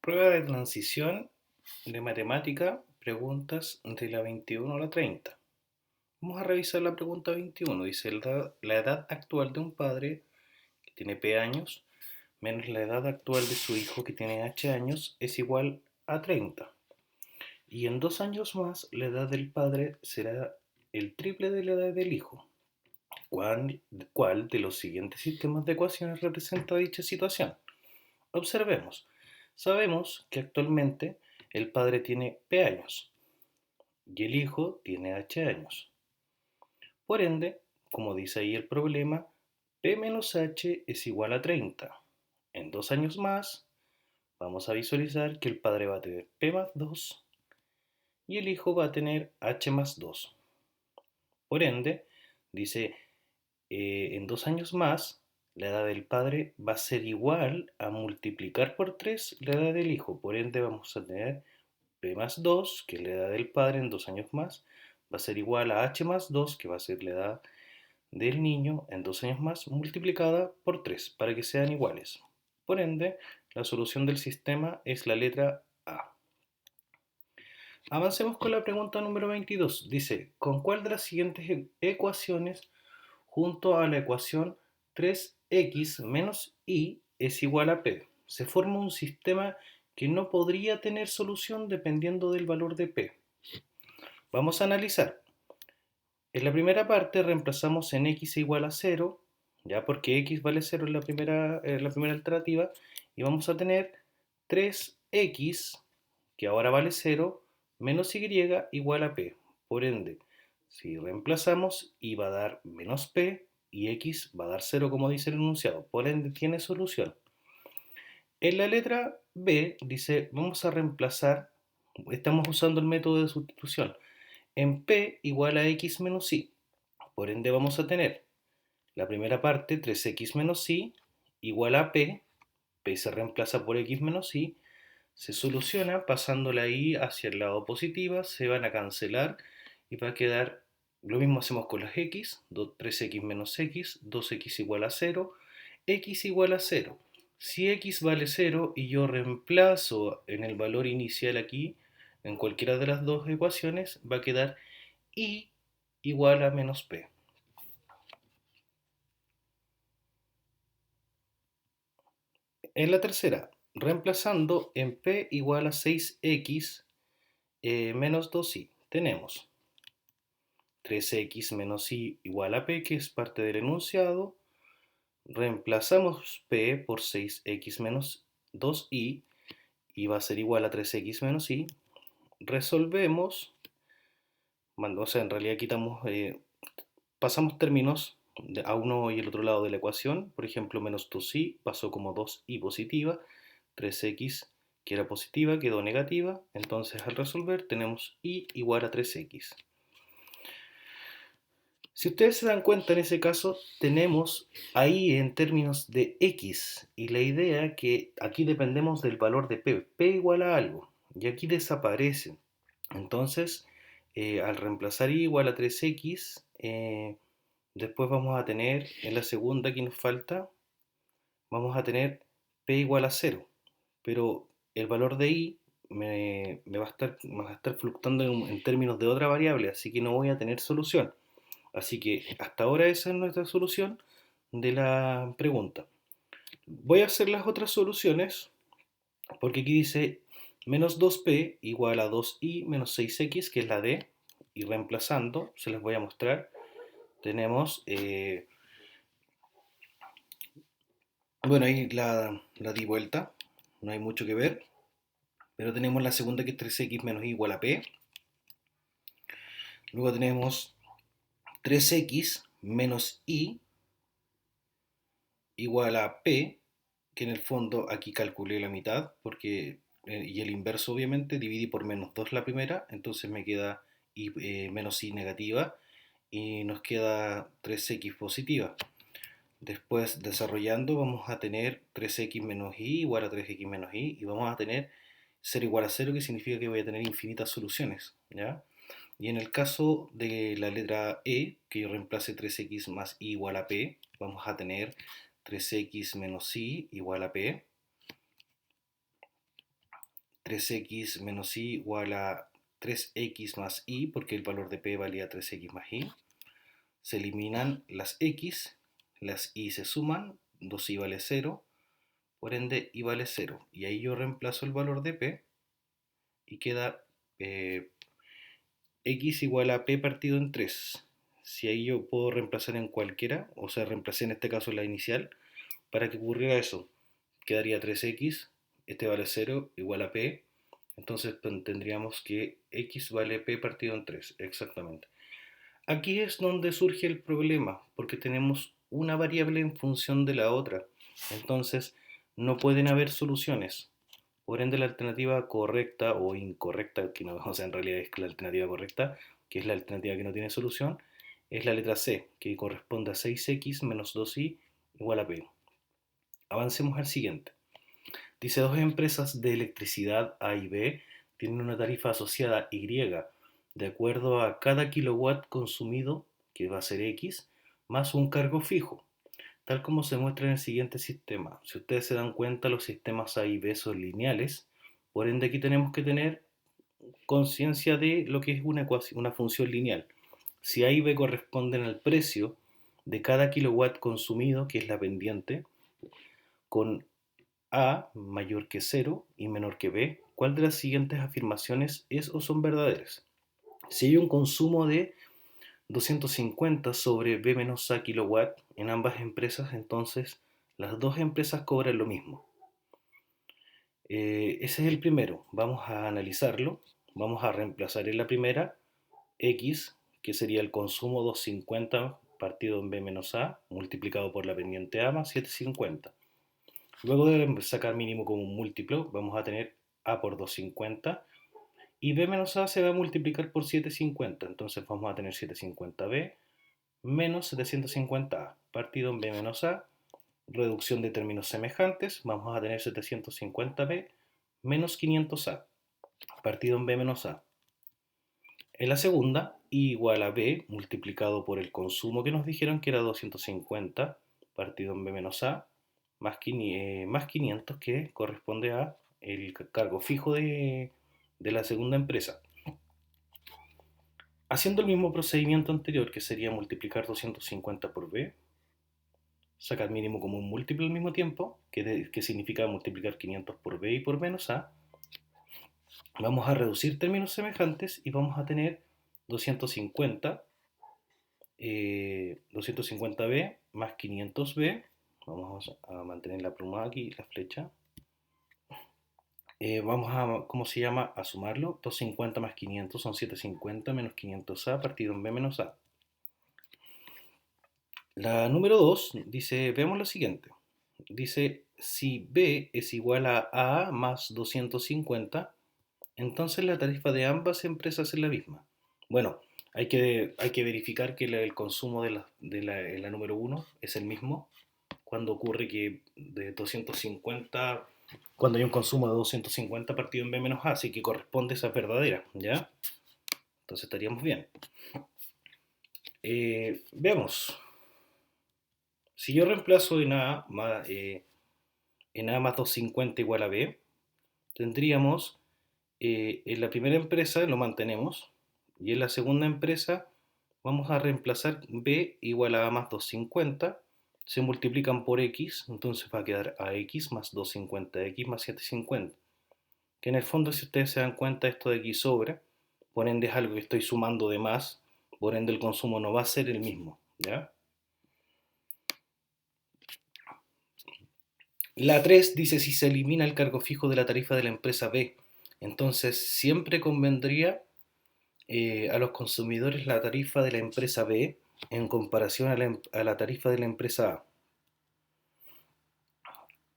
Prueba de transición de matemática, preguntas de la 21 a la 30. Vamos a revisar la pregunta 21. Dice, la edad actual de un padre que tiene P años menos la edad actual de su hijo que tiene H años es igual a 30. Y en 2 años más la edad del padre será el triple de la edad del hijo. ¿Cuál de los siguientes sistemas de ecuaciones representa dicha situación? Observemos. Sabemos que actualmente el padre tiene P años y el hijo tiene H años. Por ende, como dice ahí el problema, P menos H es igual a 30. En 2 años más, vamos a visualizar que el padre va a tener P más 2 y el hijo va a tener H más 2. Por ende, dice, en 2 años más, la edad del padre va a ser igual a multiplicar por 3 la edad del hijo. Por ende, vamos a tener P más 2, que es la edad del padre en 2 años más, va a ser igual a H más 2, que va a ser la edad del niño en 2 años más, multiplicada por 3, para que sean iguales. Por ende, la solución del sistema es la letra A. Avancemos con la pregunta número 22. Dice, ¿con cuál de las siguientes ecuaciones junto a la ecuación 3x menos y es igual a p? Se forma un sistema que no podría tener solución dependiendo del valor de p. Vamos a analizar. En la primera parte reemplazamos en x igual a 0, ya porque x vale 0 en la primera alternativa, y vamos a tener 3x, que ahora vale 0, menos y igual a p. Por ende, si reemplazamos, y va a dar menos p, y x va a dar 0 como dice el enunciado. Por ende, tiene solución. En la letra B dice, vamos a reemplazar, estamos usando el método de sustitución, en p igual a x menos y. Por ende vamos a tener la primera parte, 3x menos y, igual a p, p se reemplaza por x menos y, se soluciona pasando la y hacia el lado positivo, se van a cancelar y va a quedar, lo mismo hacemos con las x, 3x menos x, 2x igual a 0, x igual a 0. Si x vale 0 y yo reemplazo en el valor inicial aquí, en cualquiera de las dos ecuaciones, va a quedar y igual a menos p. En la tercera, reemplazando en p igual a 6x menos 2y, tenemos 3x menos y igual a p, que es parte del enunciado. Reemplazamos p por 6x menos 2y y va a ser igual a 3x menos y. Resolvemos, o sea, en realidad pasamos términos a uno y el otro lado de la ecuación. Por ejemplo, menos 2y pasó como 2y positiva, 3x que era positiva quedó negativa, entonces al resolver tenemos y igual a 3x. Si ustedes se dan cuenta, en ese caso tenemos ahí en términos de x, y la idea que aquí dependemos del valor de p igual a algo, y aquí desaparece. Entonces, al reemplazar y igual a 3x, después vamos a tener, en la segunda que nos falta, vamos a tener p igual a 0, pero el valor de y me va a estar fluctuando en términos de otra variable, así que no voy a tener solución. Así que hasta ahora esa es nuestra solución de la pregunta. Voy a hacer las otras soluciones porque aquí dice menos 2p igual a 2y menos 6x, que es la D, y reemplazando, se las voy a mostrar, tenemos, bueno, ahí la di vuelta, no hay mucho que ver, pero tenemos la segunda que es 3x menos y igual a p, luego tenemos 3x menos y igual a p, que en el fondo aquí calculé la mitad, porque, y el inverso obviamente, dividí por menos 2 la primera, entonces me queda y, menos y negativa, y nos queda 3x positiva. Después, desarrollando, vamos a tener 3x menos y igual a 3x menos y vamos a tener 0 igual a 0, que significa que voy a tener infinitas soluciones, ¿ya? Y en el caso de la letra E, que yo reemplace 3x más y igual a p, vamos a tener 3x menos y igual a p. 3x menos y igual a 3x más y, porque el valor de p valía 3x más y. Se eliminan las x, las y se suman, 2y vale 0, por ende y vale 0. Y ahí yo reemplazo el valor de p y queda eh, x igual a p partido en 3. Si ahí yo puedo reemplazar en cualquiera, o sea, reemplacé en este caso la inicial, para que ocurriera eso, quedaría 3x, este vale 0, igual a p, entonces tendríamos que x vale p partido en 3, exactamente. Aquí es donde surge el problema, porque tenemos una variable en función de la otra, entonces no pueden haber soluciones. Por ende, la alternativa correcta o incorrecta, que no, o sea, en realidad es la alternativa correcta, que es la alternativa que no tiene solución, es la letra C, que corresponde a 6x menos 2y igual a p. Avancemos al siguiente. Dice, dos empresas de electricidad A y B tienen una tarifa asociada Y de acuerdo a cada kilowatt consumido, que va a ser X, más un cargo fijo, tal como se muestra en el siguiente sistema. Si ustedes se dan cuenta, los sistemas A y B son lineales, por ende aquí tenemos que tener conciencia de lo que es una función lineal. Si A y B corresponden al precio de cada kilowatt consumido, que es la pendiente, con A mayor que 0 y menor que B, ¿cuál de las siguientes afirmaciones es o son verdaderas? Si hay un consumo de 250 sobre B menos A kilowatt en ambas empresas, entonces las dos empresas cobran lo mismo. Ese es el primero. Vamos a analizarlo. Vamos a reemplazar en la primera X, que sería el consumo 250 partido en B menos A, multiplicado por la pendiente A más 750. Luego de sacar mínimo como un múltiplo, vamos a tener A por 250 y B menos A se va a multiplicar por 750. Entonces vamos a tener 750B menos 750A partido en B menos A. Reducción de términos semejantes, vamos a tener 750B menos 500A partido en B menos A. En la segunda, I igual a B multiplicado por el consumo que nos dijeron que era 250 partido en B menos A más 500 que corresponde a el cargo fijo de la segunda empresa. Haciendo el mismo procedimiento anterior, que sería multiplicar 250 por B, sacar mínimo como un múltiplo al mismo tiempo, que significa multiplicar 500 por B y por menos A, vamos a reducir términos semejantes y vamos a tener 250, 250B más 500B, vamos a mantener la pluma aquí, la flecha, vamos a, ¿cómo se llama? A sumarlo, 250 más 500 son 750 menos 500A partido en B menos A. La número 2 dice, veamos lo siguiente, dice, si B es igual a A más 250, entonces la tarifa de ambas empresas es la misma. Bueno, hay que verificar que el consumo en la número 1 es el mismo cuando ocurre que de 250, cuando hay un consumo de 250 partido en B menos A, así que corresponde a esa verdadera, ¿ya? Entonces estaríamos bien. Veamos. Si yo reemplazo en A más 250 igual a B, tendríamos en la primera empresa lo mantenemos y en la segunda empresa vamos a reemplazar B igual a más 250, se multiplican por X, entonces va a quedar AX más 250X más 750, que en el fondo si ustedes se dan cuenta esto de aquí sobra, por ende es algo que estoy sumando de más, por ende el consumo no va a ser el mismo, ¿ya? La 3 dice si se elimina el cargo fijo de la tarifa de la empresa B, entonces siempre convendría a los consumidores la tarifa de la empresa B en comparación a la tarifa de la empresa A.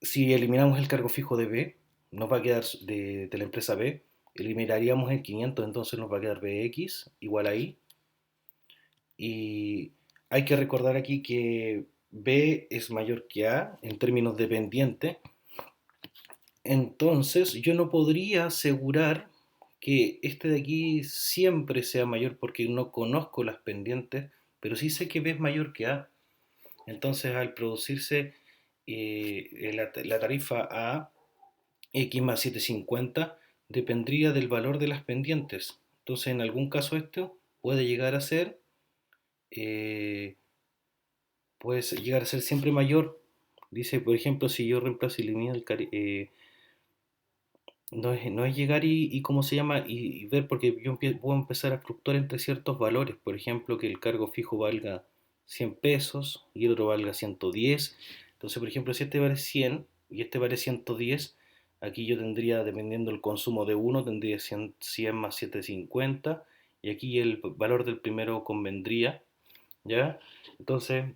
Si eliminamos el cargo fijo de B, nos va a quedar de la empresa B, eliminaríamos el 500, entonces nos va a quedar BX igual a I. Y hay que recordar aquí que B es mayor que A en términos de pendiente, entonces yo no podría asegurar que este de aquí siempre sea mayor porque no conozco las pendientes, pero sí sé que B es mayor que A. Entonces al producirse la tarifa A X más 750, Dependería del valor de las pendientes. Entonces, en algún caso esto puede llegar a ser, eh, siempre mayor. Dice, por ejemplo, si yo reemplazo y elimino no es llegar y cómo se llama y ver porque puedo empezar a fluctuar entre ciertos valores. Por ejemplo, que el cargo fijo valga 100 pesos y el otro valga 110. Entonces, por ejemplo, si este vale 100 y este vale 110, aquí yo tendría, dependiendo del consumo de uno, tendría 100 más 750 y aquí el valor del primero convendría, ¿ya? Entonces,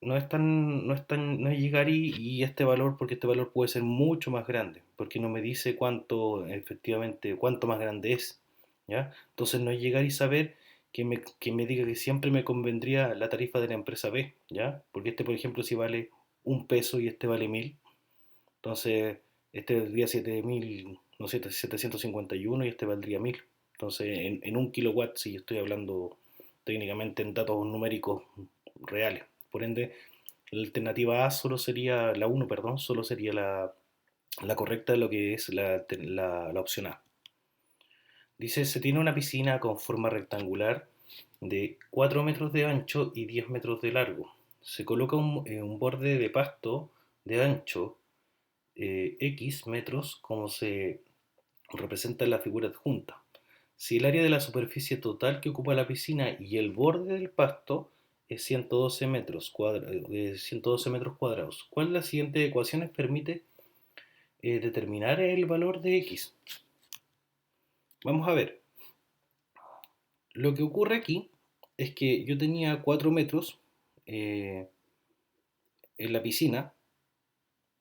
no es llegar y este valor, porque este valor puede ser mucho más grande, porque no me dice cuánto, efectivamente, cuánto más grande es, ¿ya? Entonces, no es llegar y saber que me diga que siempre me convendría la tarifa de la empresa B, ¿ya? Porque este, por ejemplo, si vale 1 peso y este vale 1000, entonces este valdría 7000, no sé, 751 y este valdría 1000. Entonces, en 1 kilowatt, si yo estoy hablando técnicamente en datos numéricos reales. Por ende, la alternativa A solo sería, la uno, perdón, solo sería la correcta de lo que es la opción A. Dice, se tiene una piscina con forma rectangular de 4 metros de ancho y 10 metros de largo. Se coloca un borde de pasto de ancho X metros como se representa en la figura adjunta. Si el área de la superficie total que ocupa la piscina y el borde del pasto es 112 metros cuadrados, ¿cuál de las siguientes ecuaciones permite determinar el valor de X? Vamos a ver. Lo que ocurre aquí es que yo tenía 4 metros eh, en la piscina,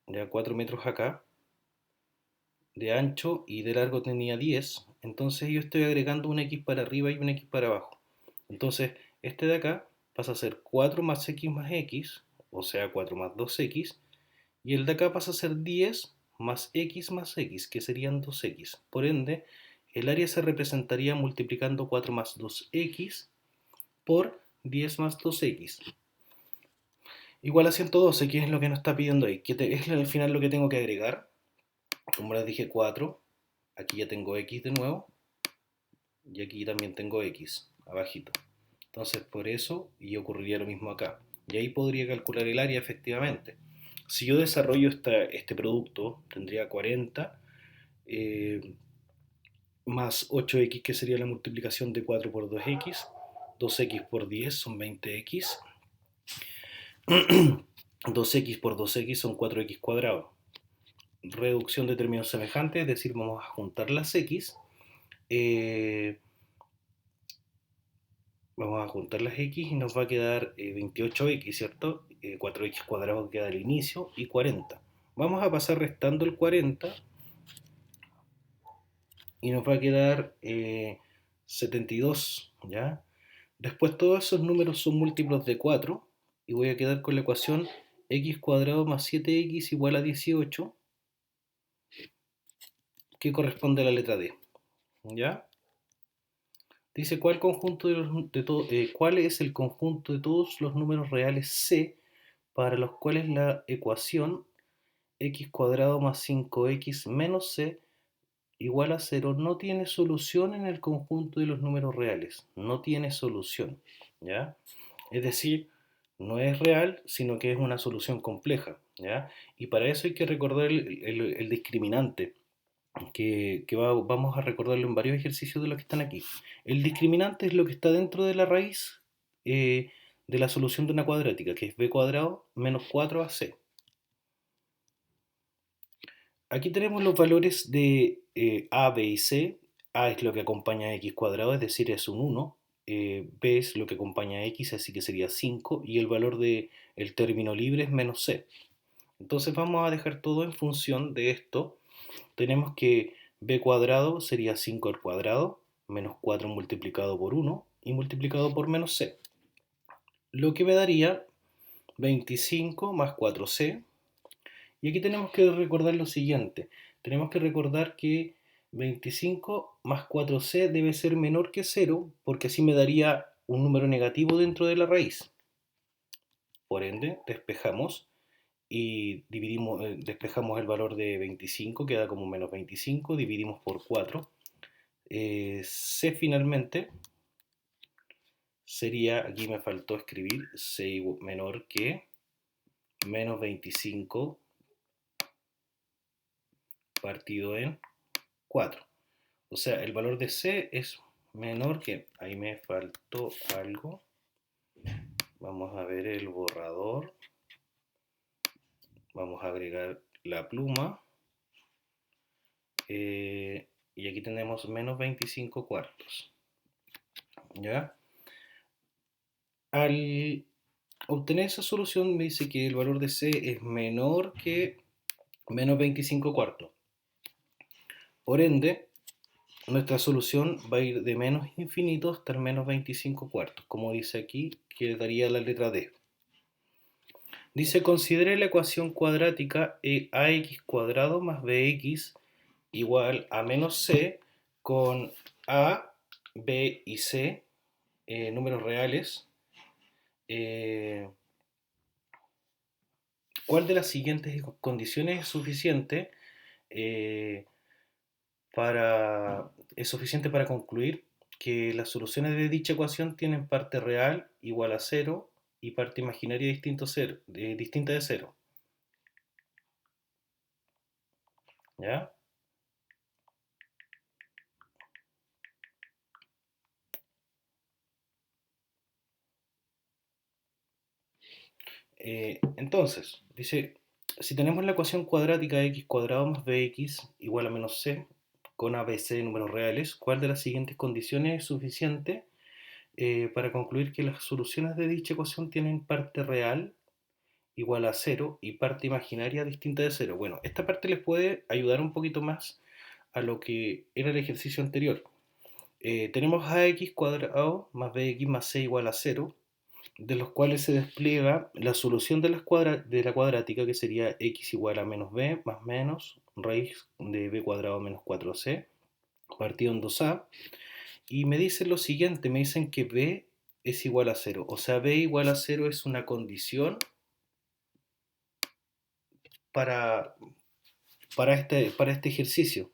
ya 4 metros acá, de ancho y de largo tenía 10, entonces yo estoy agregando un X para arriba y un X para abajo. Entonces, este de acá pasa a ser 4 más X, o sea, 4 más 2X, y el de acá pasa a ser 10 más X, que serían 2X. Por ende, el área se representaría multiplicando 4 más 2X por 10 más 2X. Igual a 112, ¿qué es lo que nos está pidiendo ahí? Es al final lo que tengo que agregar. Como les dije, 4. Aquí ya tengo X de nuevo. Y aquí también tengo X, abajito. Entonces, por eso, y ocurriría lo mismo acá. Y ahí podría calcular el área efectivamente. Si yo desarrollo este producto, tendría 40 eh, más 8X, que sería la multiplicación de 4 por 2X. 2X por 10 son 20X. 2X por 2X son 4X cuadrado. Reducción de términos semejantes, es decir, vamos a juntar las X. Vamos a juntar las X y nos va a quedar 28X, ¿cierto? 4X cuadrado queda al inicio y 40. Vamos a pasar restando el 40 y nos va a quedar 72, ¿ya? Después todos esos números son múltiplos de 4 y voy a quedar con la ecuación x cuadrado más 7x igual a 18, que corresponde a la letra D, ¿ya? Dice, ¿cuál es el conjunto de todos los números reales C para los cuales la ecuación x cuadrado más 5x menos c igual a 0 no tiene solución en el conjunto de los números reales? No tiene solución, ¿ya? Es decir, no es real, sino que es una solución compleja, ¿ya? Y para eso hay que recordar el discriminante, que vamos a recordarlo en varios ejercicios de los que están aquí. El discriminante es lo que está dentro de la raíz de la solución de una cuadrática, que es b cuadrado menos 4ac. Aquí tenemos los valores de a, b y c. A es lo que acompaña a x cuadrado, es decir, es un 1. B es lo que acompaña a x, así que sería 5. Y el valor del término libre es menos c. Entonces vamos a dejar todo en función de esto. Tenemos que b cuadrado sería 5 al cuadrado, menos 4 multiplicado por 1 y multiplicado por menos c. Lo que me daría 25 más 4c. Y aquí tenemos que recordar lo siguiente. Tenemos que recordar que 25 más 4c debe ser menor que 0, porque así me daría un número negativo dentro de la raíz. Por ende, despejamos y dividimos, despejamos el valor de 25, queda como menos 25, dividimos por 4. C finalmente sería, aquí me faltó escribir, C menor que menos 25 partido en 4. O sea, el valor de C es menor que, ahí me faltó algo, vamos a ver el borrador, vamos a agregar la pluma, y aquí tenemos menos 25 cuartos, ¿ya? Al obtener esa solución me dice que el valor de C es menor que menos 25 cuartos. Por ende, nuestra solución va a ir de menos infinito hasta el menos 25 cuartos, como dice aquí, que daría la letra D. Dice, considere la ecuación cuadrática ax cuadrado más bx igual a menos c con a, b y c, números reales. ¿Cuál de las siguientes condiciones eh, es suficiente para concluir que las soluciones de dicha ecuación tienen parte real igual a cero y parte imaginaria distinta de cero? ¿Ya? Entonces, dice, si tenemos la ecuación cuadrática x cuadrado más bx igual a menos c con abc de números reales, ¿cuál de las siguientes condiciones es suficiente para concluir que las soluciones de dicha ecuación tienen parte real igual a cero y parte imaginaria distinta de cero? Bueno, esta parte les puede ayudar un poquito más a lo que era el ejercicio anterior. Tenemos ax cuadrado más bx más c igual a cero, de los cuales se despliega la solución de la cuadrática, que sería x igual a menos b más menos raíz de b cuadrado menos 4c partido en 2a, y me dicen lo siguiente, me dicen que b es igual a 0, o sea, b igual a 0 es una condición para, para este ejercicio,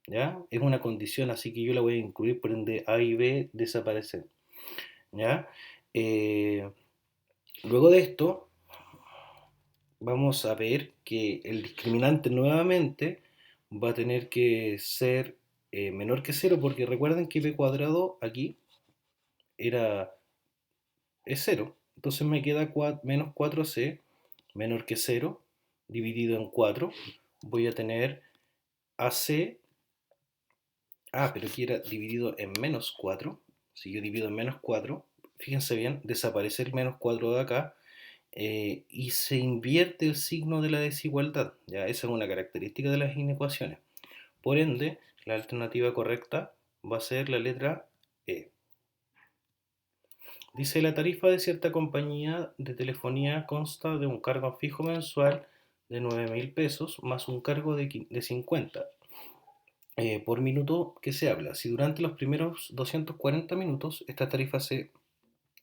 ¿ya? Es una condición, así que yo la voy a incluir, por ende a y b desaparecen, ¿ya? Eh, Luego de esto, vamos a ver que el discriminante nuevamente va a tener que ser menor que 0, porque recuerden que b cuadrado aquí es 0. Entonces me queda menos 4c menor que 0 dividido en 4. Voy a tener ac, pero aquí era dividido en menos 4. Si yo divido en menos 4, fíjense bien, desaparece el menos 4 de acá, y se invierte el signo de la desigualdad. Ya, esa es una característica de las inecuaciones. Por ende, la alternativa correcta va a ser la letra E. Dice, la tarifa de cierta compañía de telefonía consta de un cargo fijo mensual de 9.000 pesos más un cargo de 50 por minuto que se habla. Si durante los primeros 240 minutos esta tarifa se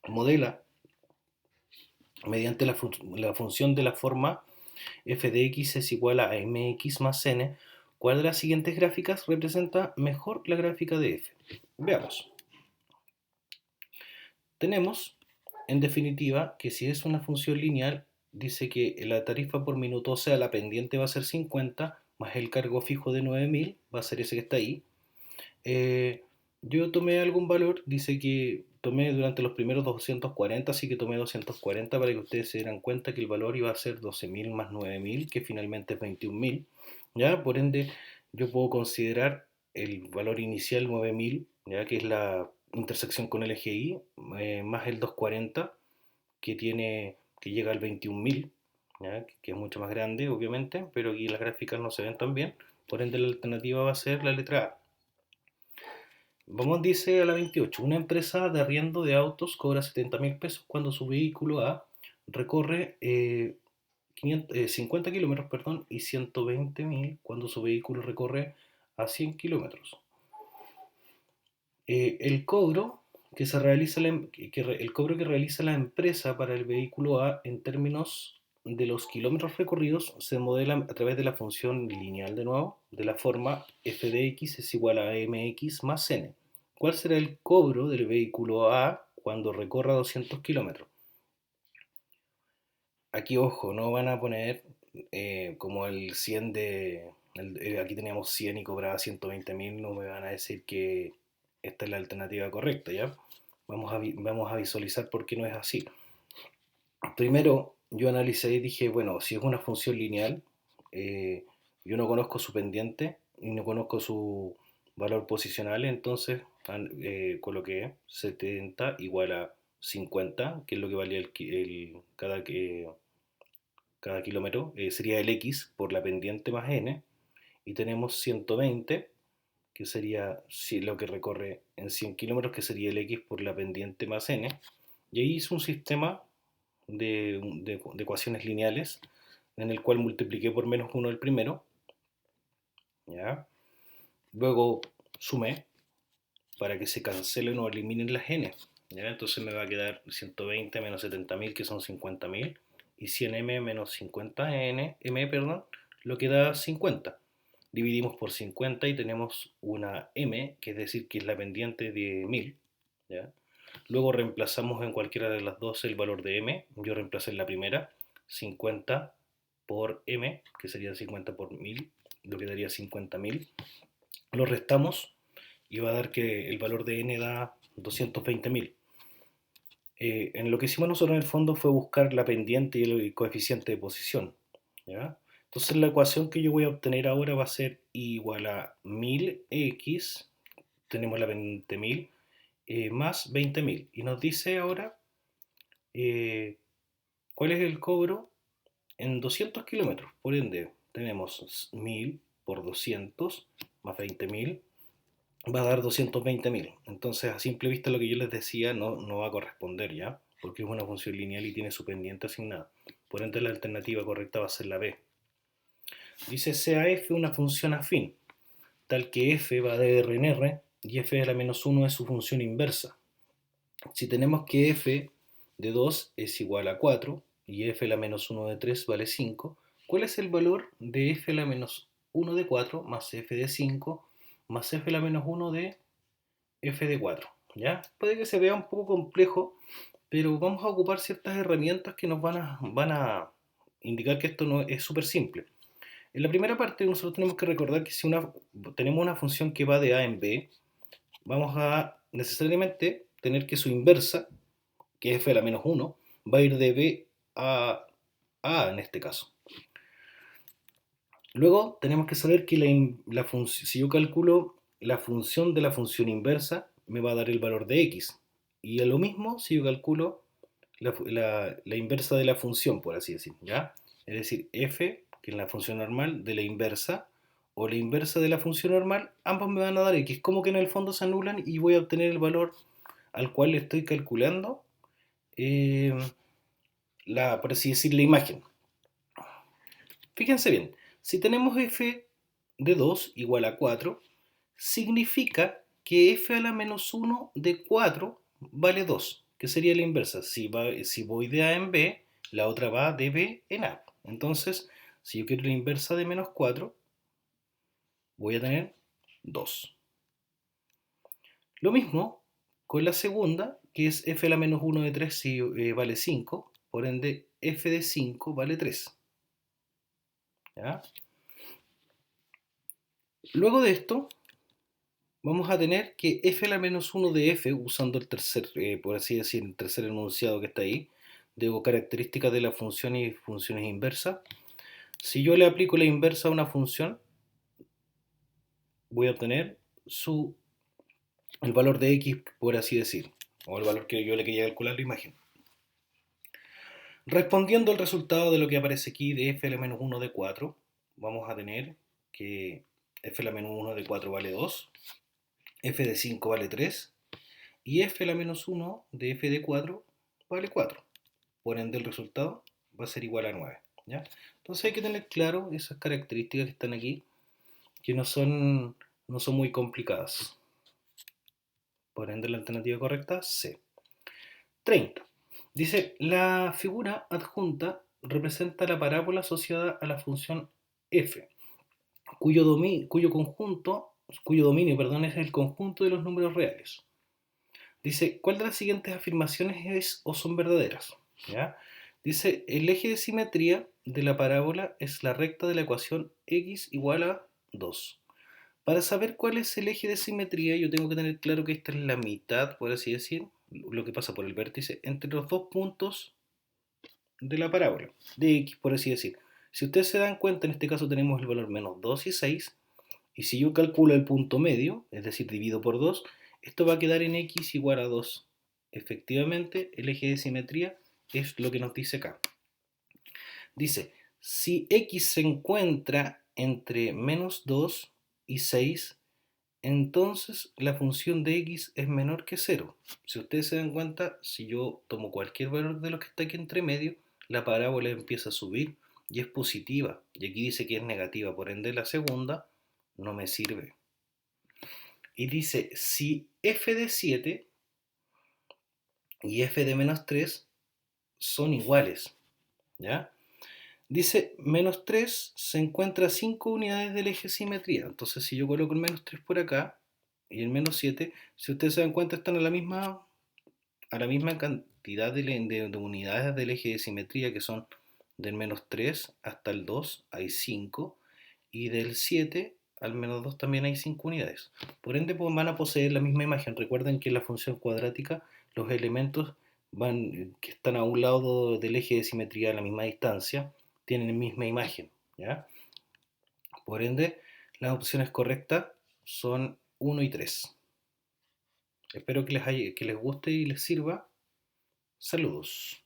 modela mediante la función de la forma f de x es igual a mx más n, ¿cuál de las siguientes gráficas representa mejor la gráfica de f? Veamos. Tenemos, en definitiva, que si es una función lineal, dice que la tarifa por minuto, o sea, la pendiente va a ser 50, más el cargo fijo de 9.000, va a ser ese que está ahí. Yo tomé algún valor, dice que tomé durante los primeros 240, así que tomé 240 para que ustedes se dieran cuenta que el valor iba a ser 12.000 más 9.000, que finalmente es 21.000, ¿ya? Por ende, yo puedo considerar el valor inicial 9.000, ¿ya? Que es la intersección con el eje Y, más el 240, que llega al 21.000, ¿ya? Que es mucho más grande, obviamente, pero aquí las gráficas no se ven tan bien, por ende la alternativa va a ser la letra A. Vamos, dice a la 28. Una empresa de arriendo de autos cobra 70.000 pesos cuando su vehículo A recorre 50 kilómetros, perdón, y 120.000 cuando su vehículo recorre a 100 kilómetros. El cobro el cobro que realiza la empresa para el vehículo A en términos de los kilómetros recorridos se modela a través de la función lineal de nuevo, de la forma f de x es igual a mx más n. ¿Cuál será el cobro del vehículo A cuando recorra 200 kilómetros? Aquí, ojo, no van a poner como el 100 aquí teníamos 100 y cobraba 120.000, no me van a decir que esta es la alternativa correcta, ¿ya? Vamos a visualizar por qué no es así. Primero, yo analicé y dije, bueno, si es una función lineal, eh, yo no conozco su pendiente y no conozco su valor posicional, entonces coloqué 70 igual a 50, que es lo que valía cada kilómetro, sería el x por la pendiente más n, y tenemos 120, que sería lo que recorre en 100 kilómetros, que sería el x por la pendiente más n, y ahí hice un sistema de ecuaciones lineales en el cual multipliqué por menos 1 el primero, ¿ya? Luego sumé para que se cancelen o eliminen las n, ¿ya? Entonces me va a quedar 120 menos 70.000, que son 50.000, y 100m menos 50m, perdón, lo que da 50. Dividimos por 50 y tenemos una m, que es decir, que es la pendiente de 1000, ¿ya? Luego reemplazamos en cualquiera de las dos el valor de m. Yo reemplacé en la primera 50 por m, que sería 50 por 1000, lo que daría 50.000. Lo restamos y va a dar que el valor de n da 220.000. En lo que hicimos nosotros en el fondo fue buscar la pendiente y el coeficiente de posición, ¿ya? Entonces la ecuación que yo voy a obtener ahora va a ser igual a 1000x, tenemos la pendiente 1000, más 20.000. Y nos dice ahora eh, cuál es el cobro en 200 kilómetros. Por ende, tenemos 1000 por 200 más 20.000, va a dar 220.000. Entonces, a simple vista, lo que yo les decía no va a corresponder, ¿ya? Porque es una función lineal y tiene su pendiente asignada. Por ende, la alternativa correcta va a ser la B. Dice sea f una función afín, tal que f va de R en R y f de la menos 1 es su función inversa. Si tenemos que f de 2 es igual a 4 y f de la menos 1 de 3 vale 5, ¿cuál es el valor de f de la menos 1 de 4 más f de 5 más f de la menos 1 de f de 4? ¿Ya? Puede que se vea un poco complejo, pero vamos a ocupar ciertas herramientas que nos van a indicar que esto no es súper simple. En la primera parte nosotros tenemos que recordar que si tenemos una función que va de a en b, vamos a necesariamente tener que su inversa, que es f de la menos 1, va a ir de b a a en este caso. Luego tenemos que saber que si yo calculo la función de la función inversa, me va a dar el valor de x. Y es lo mismo si yo calculo la inversa de la función, por así decir, ¿ya? Es decir, f, que es la función normal, de la inversa, o la inversa de la función normal, ambos me van a dar x, como que en el fondo se anulan y voy a obtener el valor al cual le estoy calculando, eh, por así decir, la imagen. Fíjense bien, si tenemos f de 2 igual a 4, significa que f a la menos 1 de 4 vale 2, que sería la inversa. Si voy de a en b, la otra va de b en a. Entonces, si yo quiero la inversa de menos 4, voy a tener 2. Lo mismo con la segunda, que es f a la menos 1 de 3 si vale 5, por ende f de 5 vale 3. ¿Ya? Luego de esto, vamos a tener que f a la menos 1 de f, usando el tercer, por así decir, el tercer enunciado que está ahí, de características de la función y funciones inversas. Si yo le aplico la inversa a una función, voy a obtener el valor de x, por así decir, o el valor que yo le quería calcular a la imagen. Respondiendo al resultado de lo que aparece aquí de f a la menos 1 de 4, vamos a tener que f a la menos 1 de 4 vale 2, f de 5 vale 3, y f a la menos 1 de f de 4 vale 4. Por ende el resultado va a ser igual a 9. ¿Ya? Entonces hay que tener claro esas características que están aquí, que no son muy complicadas. Por ende la alternativa correcta, C. 30. Dice, la figura adjunta representa la parábola asociada a la función f, cuyo dominio, perdón, es el conjunto de los números reales. Dice, ¿cuál de las siguientes afirmaciones es o son verdaderas? ¿Ya? Dice, el eje de simetría de la parábola es la recta de la ecuación x igual a 2. Para saber cuál es el eje de simetría, yo tengo que tener claro que esta es la mitad, por así decir, lo que pasa por el vértice, entre los dos puntos de la parábola, de x, por así decir. Si ustedes se dan cuenta, en este caso tenemos el valor menos 2 y 6, y si yo calculo el punto medio, es decir, divido por 2, esto va a quedar en x igual a 2. Efectivamente, el eje de simetría es lo que nos dice acá. Dice, si x se encuentra entre menos 2 y 6, entonces la función de x es menor que 0. Si ustedes se dan cuenta, si yo tomo cualquier valor de lo que está aquí entre medio, la parábola empieza a subir y es positiva. Y aquí dice que es negativa, por ende la segunda no me sirve. Y dice, si f de 7 y f de menos 3 son iguales, ¿ya? Dice, menos 3 se encuentra a 5 unidades del eje de simetría. Entonces, si yo coloco el menos 3 por acá y el menos 7, si ustedes se dan cuenta, están a la misma cantidad de unidades del eje de simetría, que son del menos 3 hasta el 2 hay 5, y del 7 al menos 2 también hay 5 unidades. Por ende, pues, van a poseer la misma imagen. Recuerden que en la función cuadrática los elementos que están a un lado del eje de simetría a la misma distancia tienen la misma imagen, ¿ya? Por ende, las opciones correctas son 1 y 3. Espero que les guste y les sirva. Saludos.